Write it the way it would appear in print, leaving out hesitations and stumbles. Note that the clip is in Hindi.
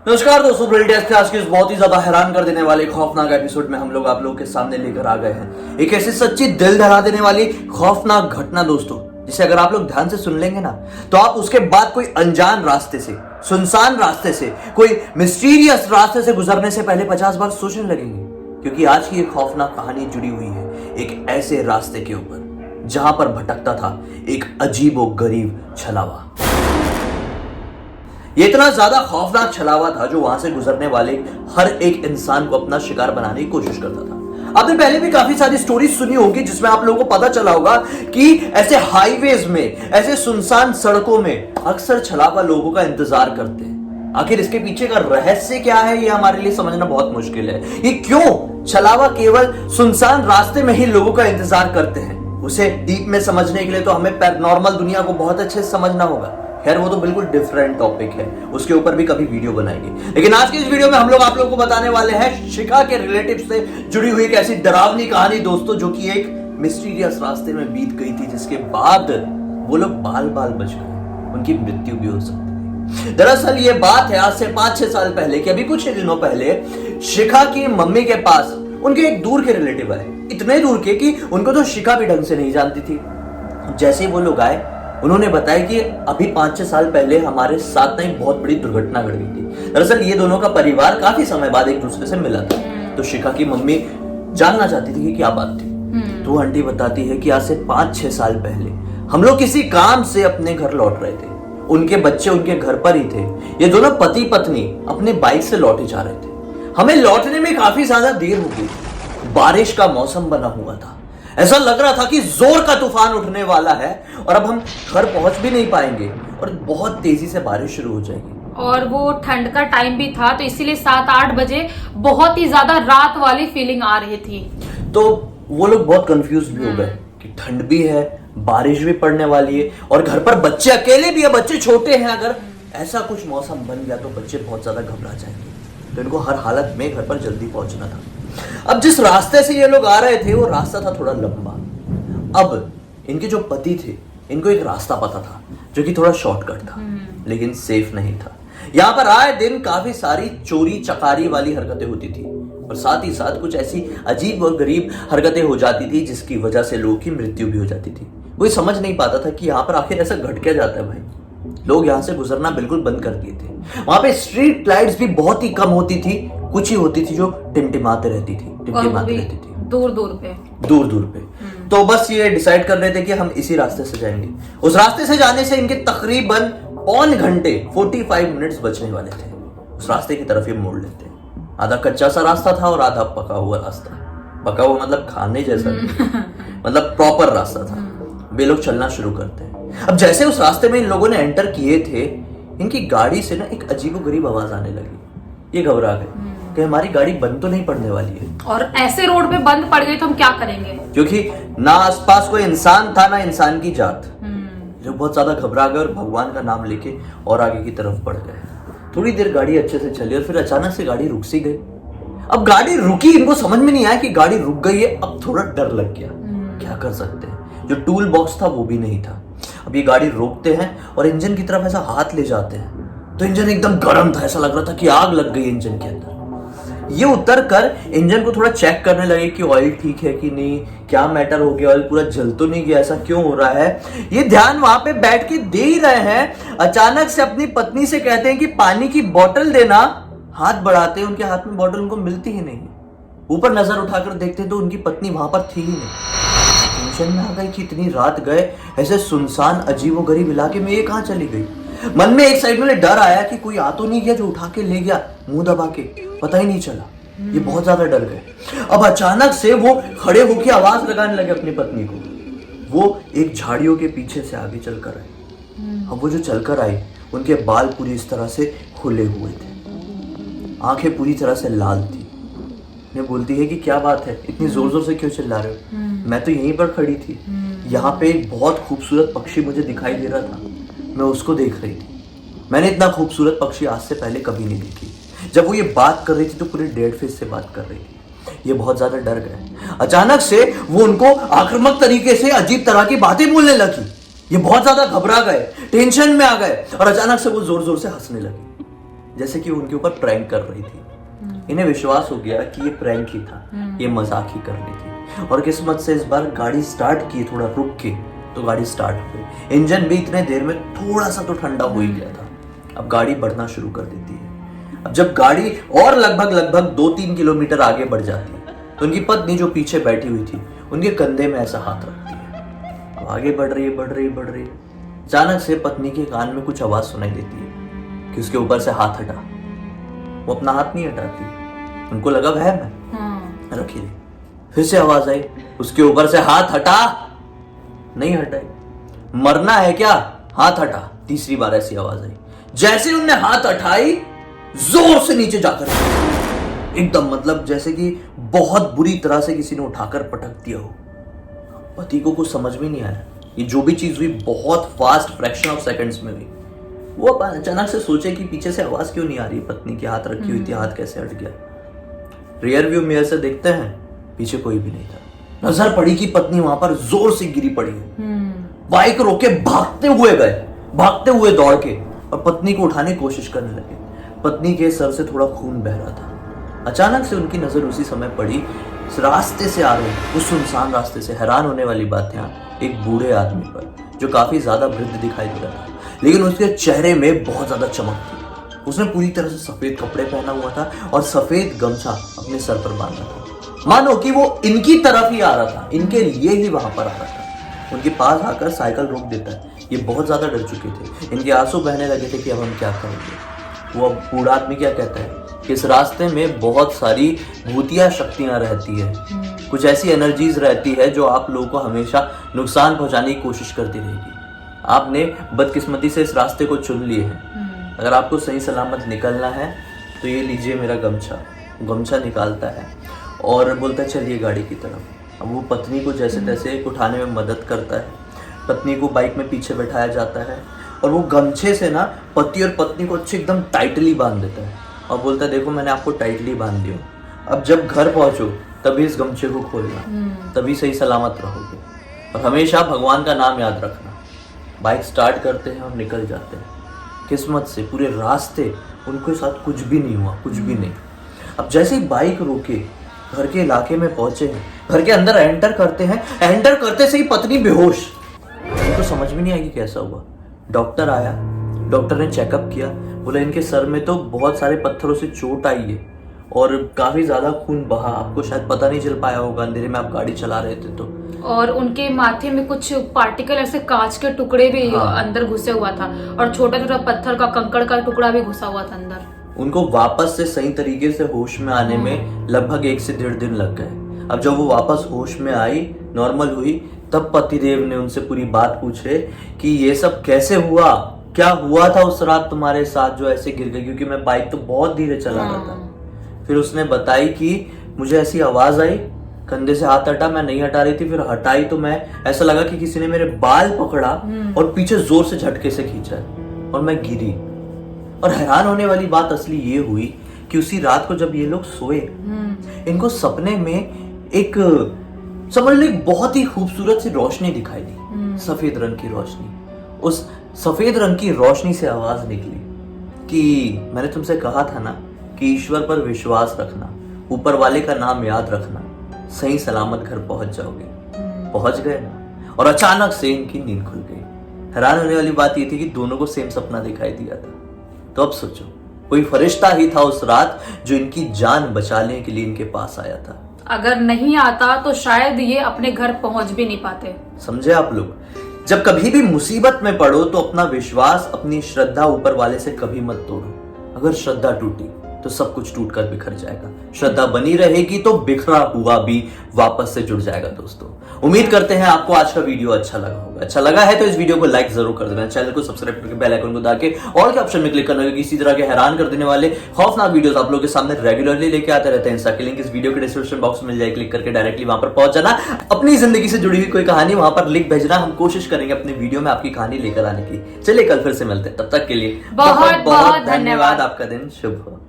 नमस्कार दोस्तों, ब्रिलियंट के आज के इस बहुत ही ज्यादा हैरान कर देने वाले खौफनाक एपिसोड में हम लोग आप लोगों के सामने लेकर आ गए हैं एक ऐसी सच्ची दिल दहला देने वाली खौफनाक घटना दोस्तों, जिसे अगर आप लोग ध्यान से सुन लेंगे ना तो आप उसके बाद कोई अनजान रास्ते से, सुनसान रास्ते से, कोई मिस्टीरियस रास्ते से गुजरने से पहले 50 बार सोचने लगेंगे, क्योंकि आज की एक खौफनाक कहानी जुड़ी हुई है एक ऐसे रास्ते के ऊपर जहां पर भटकता था एक अजीबो गरीब छलावा। ये इतना ज्यादा खौफनाक छलावा था जो वहां से गुजरने वाले हर एक इंसान को अपना शिकार बनाने की कोशिश करता था। आपने पहले भी काफी सारी स्टोरीज सुनी होगी जिसमें आप लोगों को पता चला होगा कि ऐसे हाईवेज में, ऐसे सुनसान सड़कों में अक्सर छलावा लोगों का इंतजार करते हैं। आखिर इसके पीछे का रहस्य क्या है, ये हमारे लिए समझना बहुत मुश्किल है। ये क्यों छलावा केवल सुनसान रास्ते में ही लोगों का इंतजार करते हैं, उसे डीप में समझने के लिए तो हमें पैरानॉर्मल दुनिया को बहुत अच्छे से समझना होगा। खैर वो तो बिल्कुल डिफरेंट टॉपिक है, उसके ऊपर भी कभी वीडियो बनाएंगे। लेकिन आज की इस वीडियो में हम लोग आप लोगों को बताने वाले हैं शिखा के रिलेटिव से जुड़ी हुई एक ऐसी डरावनी कहानी दोस्तों, जो कि एक मिस्टीरियस रास्ते में बीत गई थी, जिसके बाद वो लोग बाल बाल बच गए, उनकी मृत्यु भी हो सकती है। दरअसल ये बात है आज से 5-6 साल पहले कि अभी कुछ दिनों पहले शिखा की मम्मी के पास उनके एक दूर के रिलेटिव आए, इतने दूर के कि उनको तो शिखा भी ढंग से नहीं जानती थी। जैसे ही वो लोग आए उन्होंने बताया कि अभी 5-6 साल पहले हमारे साथ ना एक बहुत बड़ी दुर्घटना घट गई थी। दरअसल ये दोनों का परिवार काफी समय बाद एक दूसरे से मिला था, तो शिखा की मम्मी जानना चाहती थी कि क्या बात थी। तो आंटी बताती है कि आज से 5-6 साल पहले हम लोग किसी काम से अपने घर लौट रहे थे, उनके बच्चे उनके घर पर ही थे। ये दोनों पति पत्नी अपने बाइक से लौटे जा रहे थे। हमें लौटने में काफी ज्यादा देर हो गई, बारिश का मौसम बना हुआ था, ऐसा लग रहा था कि जोर का तूफान उठने वाला है और अब हम घर पहुंच भी नहीं पाएंगे और बहुत तेजी से बारिश शुरू हो जाएगी। और वो ठंड का टाइम भी था, तो इसीलिए 7-8 बजे बहुत ही ज्यादा रात वाली फीलिंग आ रही थी। तो वो लोग बहुत कंफ्यूज भी हो गए कि ठंड भी है, बारिश भी पड़ने वाली है और घर पर बच्चे अकेले भी है, बच्चे छोटे हैं। अगर ऐसा कुछ मौसम बन गया तो बच्चे बहुत ज्यादा घबरा जाएंगे, तो इनको हर हालत में घर पर जल्दी पहुंचना था। अब जिस रास्ते से ये लोग आ रहे थे वो रास्ता था थोड़ा लंबा। अब इनके जो पति थे, इनको एक रास्ता पता था जो कि थोड़ा शॉर्टकट था, लेकिन सेफ नहीं था। यहाँ पर आए दिन काफी सारी चोरी चकारी वाली हरकतें होती थी और साथ ही साथ कुछ ऐसी अजीब और गरीब हरकतें हो जाती थी जिसकी वजह से लोगों की मृत्यु भी हो जाती थी। कोई समझ नहीं पाता था कि यहाँ पर आखिर ऐसा घट क्या जाता है भाई। लोग यहाँ से गुजरना बिल्कुल बंद कर दिए थे। वहां पे स्ट्रीट लाइट्स भी बहुत ही कम होती थी, कुछ ही होती थी जो टिमटिमाते रहती थी, टिमटिमाती रहती थी दूर दूर पे। तो बस ये डिसाइड कर रहे थे कि हम इसी रास्ते से जाएंगे। उस रास्ते से जाने से इनके तकरीबन 1 घंटे 45 मिनट्स बचने वाले थे। उस रास्ते की तरफ ये मोड़ लेते। आधा कच्चा सा रास्ता था और आधा पका हुआ रास्ता। पका हुआ मतलब खाने जैसा नहीं, मतलब प्रॉपर रास्ता था। वे लोग चलना शुरू करते हैं। अब जैसे उस रास्ते में इन लोगों ने एंटर किए थे, इनकी गाड़ी से ना एक अजीबोगरीब आवाज आने लगी। ये घबरा गए कि हमारी गाड़ी बंद तो नहीं पड़ने वाली है, और ऐसे रोड पे बंद पड़ गई तो हम क्या करेंगे, क्योंकि ना आसपास कोई इंसान था ना इंसान की जात। जो बहुत ज्यादा घबरा गए और भगवान का नाम लेके और आगे की तरफ बढ़ गए। थोड़ी देर गाड़ी अच्छे से चली और फिर अचानक से गाड़ी रुक सी गई। अब गाड़ी रुकी, इनको समझ में नहीं आया कि गाड़ी रुक गई है। अब थोड़ा डर लग गया, क्या कर सकते हैं, जो टूल बॉक्स था वो भी नहीं था। अब ये गाड़ी रोकते हैं और इंजन की तरफ ऐसा हाथ ले जाते हैं तो इंजन एकदम गर्म था, ऐसा लग रहा था कि आग लग गई इंजन के अंदर। ये उतर कर इंजन को थोड़ा चेक करने लगे कि ऑयल ठीक है कि नहीं, क्या मैटर हो गया, ऑयल पूरा जल तो नहीं गया, ऐसा क्यों हो रहा है। ये ध्यान वहां पे बैठ के दे ही रहे हैं, अचानक से अपनी पत्नी से कहते हैं कि पानी की बोतल देना। हाथ बढ़ाते हैं, उनके हाथ में बोतल उनको मिलती ही नहीं। ऊपर नजर उठाकर देखते तो उनकी पत्नी वहां पर थी ही नहीं। टेंशन में आ गई कि इतनी रात गए ऐसे सुनसान अजीबोगरीब इलाके में, ये कहां चली गई। मन में एक साइड में डर आया कि कोई आ तो नहीं गया जो उठा के ले गया, मुंह दबा के, पता ही नहीं चला। ये बहुत ज्यादा डर गए। अब अचानक से वो खड़े होकर आवाज लगाने लगे अपनी पत्नी को। वो एक झाड़ियों के पीछे से आगे चलकर आए। अब वो जो चलकर आई, उनके बाल पूरी इस तरह से खुले हुए थे, आंखें पूरी तरह से लाल थी। ने बोलती है कि क्या बात है, इतनी जोर जोर से क्यों चिल्ला रहे हो, मैं तो यहीं पर खड़ी थी, यहाँ पे एक बहुत खूबसूरत पक्षी मुझे दिखाई दे रहा था, मैं उसको देख रही थी। मैंने इतना खूबसूरत पक्षी आज से पहले कभी नहीं देखी। जब वो ये बात कर रही थी तो पूरे डेड फेस से बात कर रही थी। ये बहुत ज्यादा डर गए। अचानक से वो उनको आक्रामक तरीके से अजीब तरह की बातें बोलने लगी। ये बहुत ज्यादा घबरा गए, टेंशन में आ गए और अचानक से वो जोर जोर से हंसने लगी। जैसे कि उनके ऊपर प्रैंक कर रही थी। इन्हें विश्वास हो गया कि ये प्रैंक ही था, ये मजाक ही कर रही थी। और किस्मत से इस बार गाड़ी स्टार्ट की, थोड़ा रुक के, तो गाड़ी स्टार्ट हो गई। इंजन भी इतने देर में थोड़ा सा तो ठंडा हो ही गया था। अब गाड़ी बढ़ना शुरू कर देती है। अब जब गाड़ी और लगभग 2-3 किलोमीटर आगे बढ़ जाती है तो उनकी पत्नी जो पीछे बैठी हुई थी उनके कंधे में ऐसा हाथ रखती है। अब आगे बढ़ रही है। अचानक से पत्नी के कान में कुछ आवाज सुनाई देती है कि उसके ऊपर से हाथ हटा। वो अपना हाथ नहीं हटाती, उनको लगा वह मैं रखी। फिर से आवाज आई, उसके ऊपर से हाथ हटा, नहीं हटाई। मरना है क्या, हाथ हटा। तीसरी बार ऐसी आवाज आई। जैसे उनने हाथ हटाई, जोर से नीचे जाकर एकदम, मतलब जैसे कि बहुत बुरी तरह से किसी ने उठाकर पटक दिया हो। पति को कुछ समझ में नहीं आया। ये जो भी चीज हुई बहुत फास्ट, फ्रैक्शन ऑफ सेकंड्स में हुई। वो अचानक से सोचे कि पीछे से आवाज क्यों नहीं आ रही, पत्नी की हाथ रखी हुई थी, हाथ कैसे हट गया। रियर व्यू मिरर से देखते हैं, पीछे कोई भी नहीं था। नजर पड़ी कि पत्नी वहां पर जोर से गिरी पड़ी है। बाइक रोके भागते हुए दौड़ के और पत्नी को उठाने की कोशिश करने लगे। पत्नी के सर से थोड़ा खून बह रहा था। अचानक से उनकी नजर उसी समय पड़ी रास्ते से आ रहे, उस सुनसान रास्ते से। हैरान होने वाली बात यहाँ एक बूढ़े आदमी पर, जो काफी ज्यादा वृद्ध दिखाई दे रहा था, लेकिन उसके चेहरे में बहुत ज्यादा चमक थी। उसने पूरी तरह से सफेद कपड़े पहना हुआ था और सफेद गमछा अपने सर पर बांधा था, मानो कि वो इनकी तरफ ही आ रहा था, इनके लिए ही वहां पर आ रहा था। उनके पास आकर साइकिल रोक देता है। ये बहुत ज्यादा डर चुके थे, इनके आंसू बहने लगे थे कि अब हम क्या करेंगे। वो बूढ़ा आदमी क्या कहता है कि इस रास्ते में बहुत सारी भूतिया शक्तियां रहती है, कुछ ऐसी एनर्जीज रहती है जो आप लोगों को हमेशा नुकसान पहुंचाने की कोशिश करती रहेगी। आपने बदकिस्मती से इस रास्ते को चुन लिए हैं। अगर आपको सही सलामत निकलना है तो ये लीजिए मेरा गमछा निकालता है और बोलता है चलिए गाड़ी की तरफ। अब वो पत्नी को जैसे तैसे उठाने में मदद करता है। पत्नी को बाइक में पीछे बैठाया जाता है और वो गमछे से ना पति और पत्नी को अच्छे एकदम टाइटली बांध देता है और बोलता है देखो मैंने आपको टाइटली बांध दिया, अब जब घर पहुंचो तभी इस गमछे को खोलना, तभी सही सलामत रहोगे और हमेशा भगवान का नाम याद रखना। बाइक स्टार्ट करते हैं और निकल जाते हैं। किस्मत से पूरे रास्ते उनके साथ कुछ भी नहीं हुआ, कुछ भी नहीं। अब जैसे ही बाइक रोके, घर के इलाके में पहुंचे हैं, घर के अंदर एंटर करते हैं, एंटर करते से ही पत्नी बेहोश। उनको समझ में नहीं आई कि कैसा हुआ। डॉक्टर आया, डॉक्टर ने चेकअप किया, बोला इनके सर में तो बहुत सारे पत्थरों से चोट आई है और काफी ज्यादा खून बहा। आपको शायद पता नहीं चल पाया होगा, अंधेरे में आप गाड़ी चला रहे थे तो। और उनके माथे में कुछ पार्टिकल ऐसे कांच के टुकड़े भी अंदर घुसे हुआ था और छोटा छोटा पत्थर का, कंकड़ का टुकड़ा भी घुसा हुआ था अंदर। उनको वापस से सही तरीके से होश में आने में लगभग 1 से 1.5 दिन लग गए। अब जब वो वापस होश में आई, नॉर्मल हुई, तब पतिदेव ने उनसे पूरी बात पूछे कि ये सब कैसे हुआ, क्या हुआ था उस रात तुम्हारे साथ जो ऐसे गिर गई, क्योंकि मैं बाइक तो बहुत धीरे चला रहा था। फिर उसने बताई कि मुझे ऐसी आवाज आई, कंधे से हाथ हटा, मैं नहीं हटा रही थी, फिर हटाई तो मैं ऐसा लगा कि किसी ने मेरे बाल पकड़ा और पीछे जोर से झटके से खींचा और मैं गिरी। और हैरान होने वाली बात असली ये हुई कि उसी रात को जब ये लोग सोए, इनको सपने में एक, समझ लो, एक बहुत ही खूबसूरत सी रोशनी दिखाई दी, सफेद रंग की रोशनी। उस सफेद रंग की रोशनी से आवाज निकली कि मैंने तुमसे कहा था ना कि ईश्वर पर विश्वास रखना, ऊपर वाले का नाम याद रखना, सही सलामत घर पहुंच जाओगे। पहुंच गए ना, और अचानक से इनकी नींद खुल गई। हैरान होने वाली बात ये थी कि दोनों को सेम सपना दिखाई दिया था। तो अब सोचो, कोई फरिश्ता ही था उस रात जो इनकी जान बचाने के लिए इनके पास आया था। अगर नहीं आता तो शायद ये अपने घर पहुंच भी नहीं पाते। समझे आप लोग? जब कभी भी मुसीबत में पड़ो तो अपना विश्वास, अपनी श्रद्धा ऊपर वाले से कभी मत तोड़ो। अगर श्रद्धा टूटी तो सब कुछ टूटकर बिखर जाएगा। श्रद्धा बनी रहेगी तो बिखरा हुआ भी वापस से जुड़ जाएगा। दोस्तों, उम्मीद करते हैं आपको आज का वीडियो अच्छा लगा होगा। अच्छा लगा है तो इस वीडियो को लाइक जरूर कर देना, चैनल को सब्सक्राइब करके बेल आइकन को दबा के ऑल के ऑप्शन में क्लिक करना, क्योंकि इसी तरह के हैरान कर देने वाले खौफनाक वीडियोस आप लोगों के सामने रेगुलरली लेके आते रहते हैं। इंस्टा की लिंक इस वीडियो के डिस्क्रिप्शन बॉक्स में मिल जाएगी, क्लिक करके डायरेक्टली वहां पर पहुंच जाना। अपनी जिंदगी से जुड़ी हुई कोई कहानी वहां पर लिख भेजना, हम कोशिश करेंगे अपने वीडियो में आपकी कहानी लेकर आने की। चलिए कल फिर से मिलते हैं, तब तक के लिए बहुत बहुत धन्यवाद। आपका दिन शुभ हो।